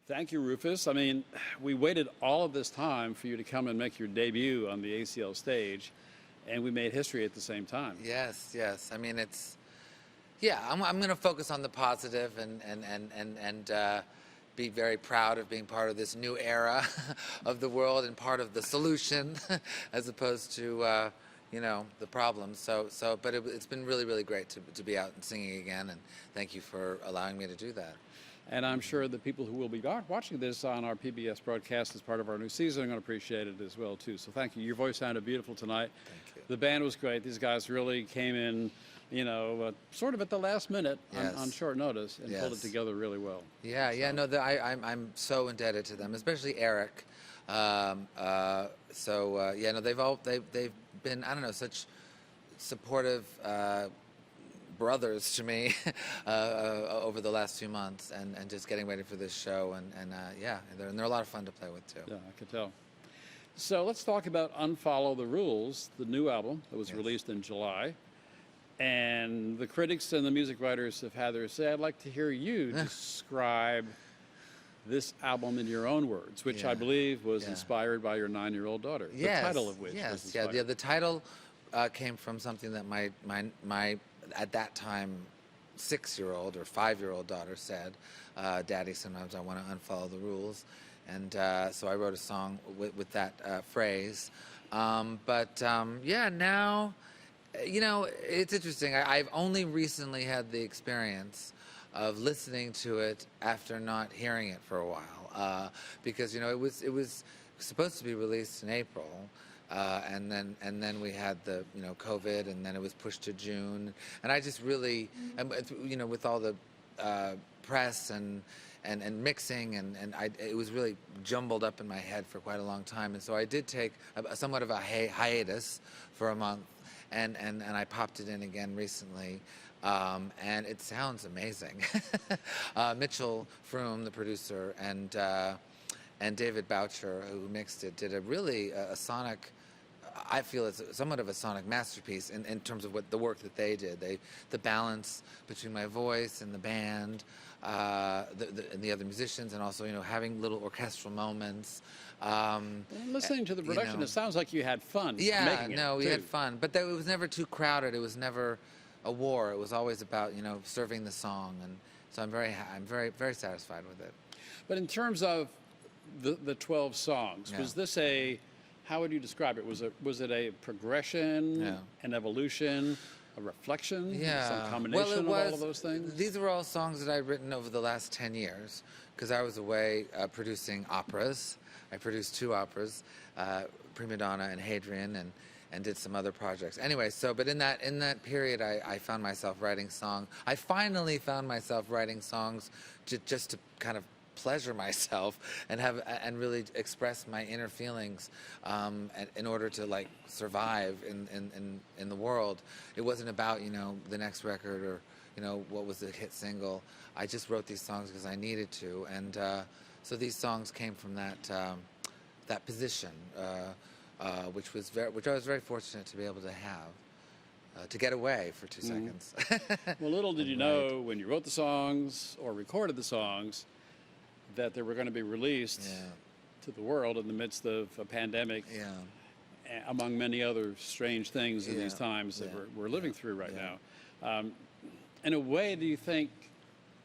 Thank you, Rufus. I mean, we waited all of this time for you to come and make your debut on the ACL stage, and we made history at the same time. Yes, yes. I mean, I'm going to focus on the positive and be very proud of being part of this new era of the world and part of the solution as opposed to, the problem. But it's been really, really great to be out and singing again, and thank you for allowing me to do that. And I'm sure the people who will be watching this on our PBS broadcast as part of our new season are going to appreciate it as well, too. So thank you. Your voice sounded beautiful tonight. Thank you. The band was great. These guys really came in, sort of at the last minute on short notice and pulled it together really well. I'm so indebted to them, especially Eric. They've been, such supportive brothers to me over the last few months, and just getting ready for this show, and they're a lot of fun to play with too. Yeah, I could tell. So let's talk about Unfollow the Rules, the new album that was released in July. And the critics and the music writers have had their say. I'd like to hear you describe this album in your own words, which I believe was inspired by your 9-year-old daughter. Yes. The title of which was inspired. The title came from something that my at that time 6-year-old or 5-year-old daughter said, "Daddy, sometimes I want to unfollow the rules," and so I wrote a song with that phrase. Now, it's interesting. I've only recently had the experience of listening to it after not hearing it for a while, because it was supposed to be released in April. And then we had the COVID, and then it was pushed to June, and I just really with all the press and mixing and it was really jumbled up in my head for quite a long time, and so I did take somewhat of a hiatus for a month, and I popped it in again recently. And it sounds amazing. Mitchell Froome, the producer, and David Boucher, who mixed it, did a sonic, I feel it's somewhat of a sonic masterpiece in terms of what the work that they did. The balance between my voice and the band, and the other musicians, and also having little orchestral moments. Listening to the production, it sounds like you had fun. Yeah, making it, we had fun, but it was never too crowded. It was never a war. It was always about serving the song, and so I'm very, very satisfied with it. But in terms of the 12 songs, was this how would you describe it? Was it a progression, an evolution, a reflection, some combination of all of those things? These were all songs that I'd written over the last 10 years, because I was away producing operas. I produced 2 operas, Prima Donna and Hadrian, and did some other projects. Anyway, but in that period, I found myself writing songs. I finally found myself writing songs just to kind of pleasure myself and really express my inner feelings in order to survive in the world. It wasn't about the next record or what was the hit single. I just wrote these songs because I needed to, and so these songs came from that position, which I was very fortunate to be able to have. To get away for 2 seconds. Well, little did you know when you wrote the songs or recorded the songs that they were going to be released to the world in the midst of a pandemic, among many other strange things in these times that we're living through right now. In a way, do you think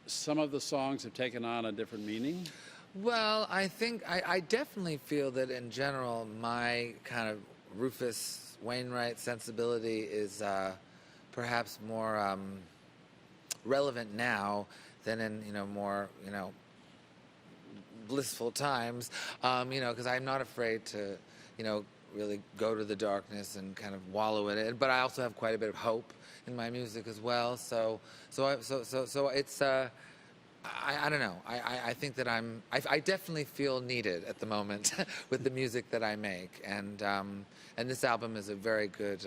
some of the songs have taken on a different meaning? Well, I think I definitely feel that in general, my kind of Rufus Wainwright sensibility is perhaps more relevant now than in more blissful times, because I'm not afraid to really go to the darkness and kind of wallow in it. But I also have quite a bit of hope in my music as well. So it's. I don't know. I think that I definitely feel needed at the moment with the music that I make, and this album is a very good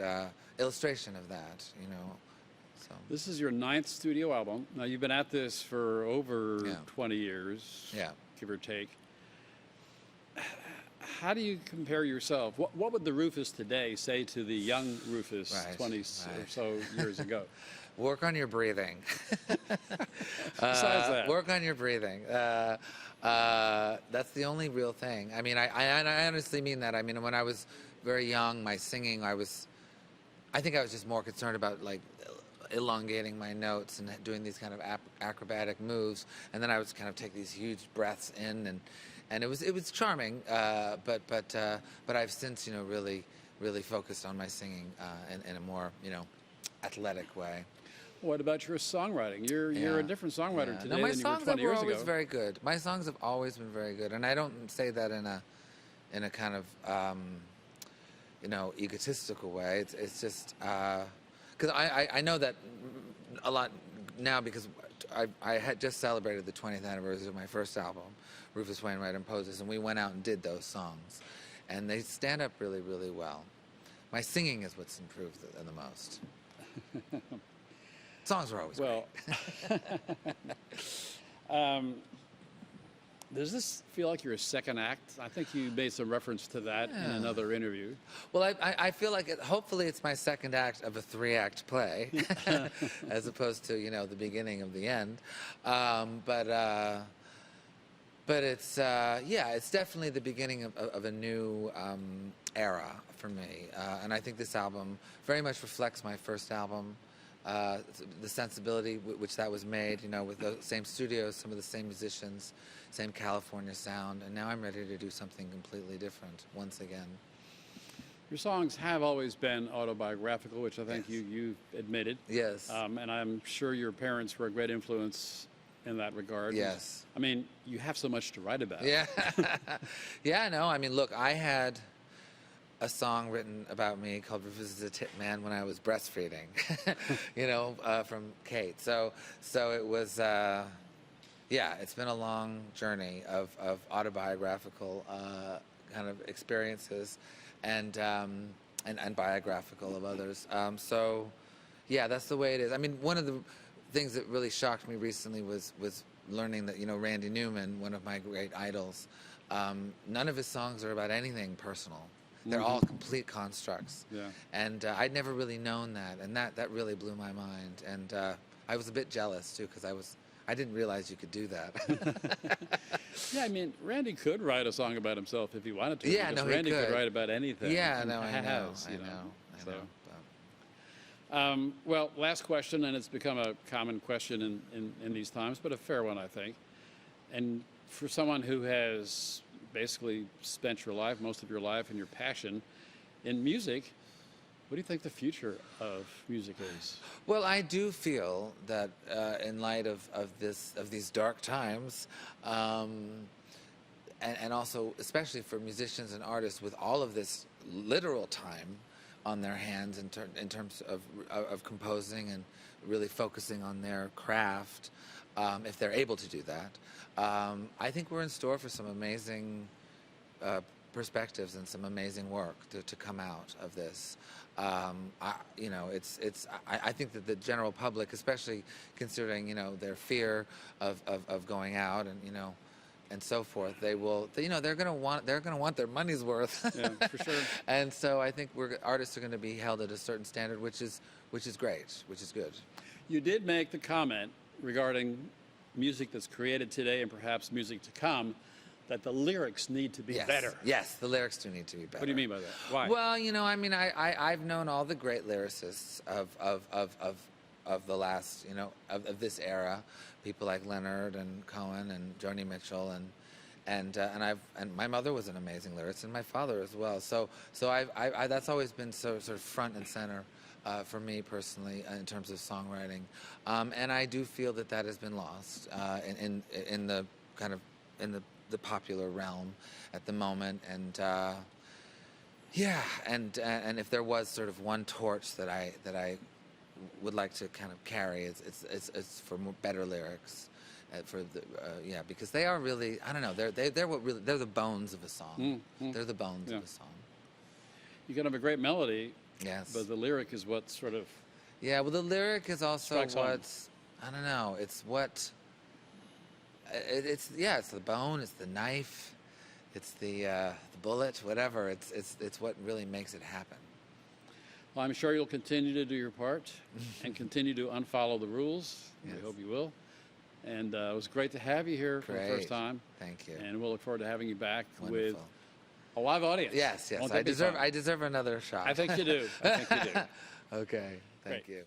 illustration of that. So. This is your 9th studio album. Now you've been at this for over 20 years, give or take. How do you compare yourself? What would the Rufus today say to the young Rufus 20 or so years ago? Work on your breathing. Besides that. Work on your breathing. That's the only real thing. I mean, I honestly mean that. I mean, when I was very young, my singing, I think I was just more concerned about like elongating my notes and doing these kind of acrobatic moves, and then I would kind of take these huge breaths in, and it was charming. But I've since really focused on my singing in a more athletic way. What about your songwriting? You're a different songwriter today my than you were songs 20 were years always ago. very good. My songs have always been very good, and I don't say that in a kind of egotistical way. It's just because I know that a lot now because I had just celebrated the 20th anniversary of my first album, Rufus Wainwright and Poses, and we went out and did those songs, and they stand up really, really well. My singing is what's improved the most. Songs were always Well, does this feel like your second act? I think you made some reference to that in another interview. Well, I feel like hopefully it's my second act of a 3-act play, as opposed to the beginning of the end. But it's it's definitely the beginning of a new era for me, and I think this album very much reflects my first album. The sensibility which that was made, with the same studios, some of the same musicians, same California sound, and now I'm ready to do something completely different once again. Your songs have always been autobiographical, which I think you admitted. Yes. And I'm sure your parents were a great influence in that regard. Yes. I mean, you have so much to write about. Yeah. Yeah, no, I mean, look, I had a song written about me called Rufus is a Tit Man when I was breastfeeding, from Kate. So it was, it's been a long journey of autobiographical kind of experiences and biographical of others. That's the way it is. I mean, one of the things that really shocked me recently was learning that, Randy Newman, one of my great idols, none of his songs are about anything personal. They're all complete constructs. Yeah. And I'd never really known that, and that really blew my mind. And I was a bit jealous, too, because I didn't realize you could do that. Yeah, I mean, Randy could write a song about himself if he wanted to. Yeah, no, Randy he could write about anything. Yeah, no, I know. Well, last question, and it's become a common question in these times, but a fair one, I think. And for someone who has basically spent your life, most of your life, and your passion in music, what do you think the future of music is? Well, I do feel that in light of these dark times, and also especially for musicians and artists with all of this literal time on their hands in terms of composing and really focusing on their craft, if they're able to do that, I think we're in store for some amazing perspectives and some amazing work to come out of this. I think that the general public, especially considering their fear of going out and so forth, they're going to want their money's worth. Yeah, for sure. And so I think artists are going to be held at a certain standard, which is great, which is good. You did make the comment regarding music that's created today and perhaps music to come, that the lyrics need to be better. Yes, the lyrics do need to be better. What do you mean by that? Why? Well, I've known all the great lyricists of the last, of this era, people like Leonard and Cohen and Joni Mitchell and my mother was an amazing lyricist, and my father as well. So I that's always been sort of front and center for me personally in terms of songwriting, and I do feel that has been lost in the kind of the popular realm at the moment, and and if there was sort of one torch that I would like to kind of carry, it's for better lyrics, because they are really, I don't know, they're the bones of a song. They're the bones of a song. You can have a great melody, yes, but the lyric is what sort of the lyric is also strikes home. I don't know, it's what. It's the bone, it's the knife, it's the bullet, whatever. It's what really makes it happen. Well, I'm sure you'll continue to do your part and continue to unfollow the rules. Yes. We hope you will. And it was great to have you here for the first time. Thank you. And we'll look forward to having you back Wonderful. with a live audience. Yes, yes. Won't that be fun? I deserve another shot. I think you do. I think you do. Okay. Thank Great. you.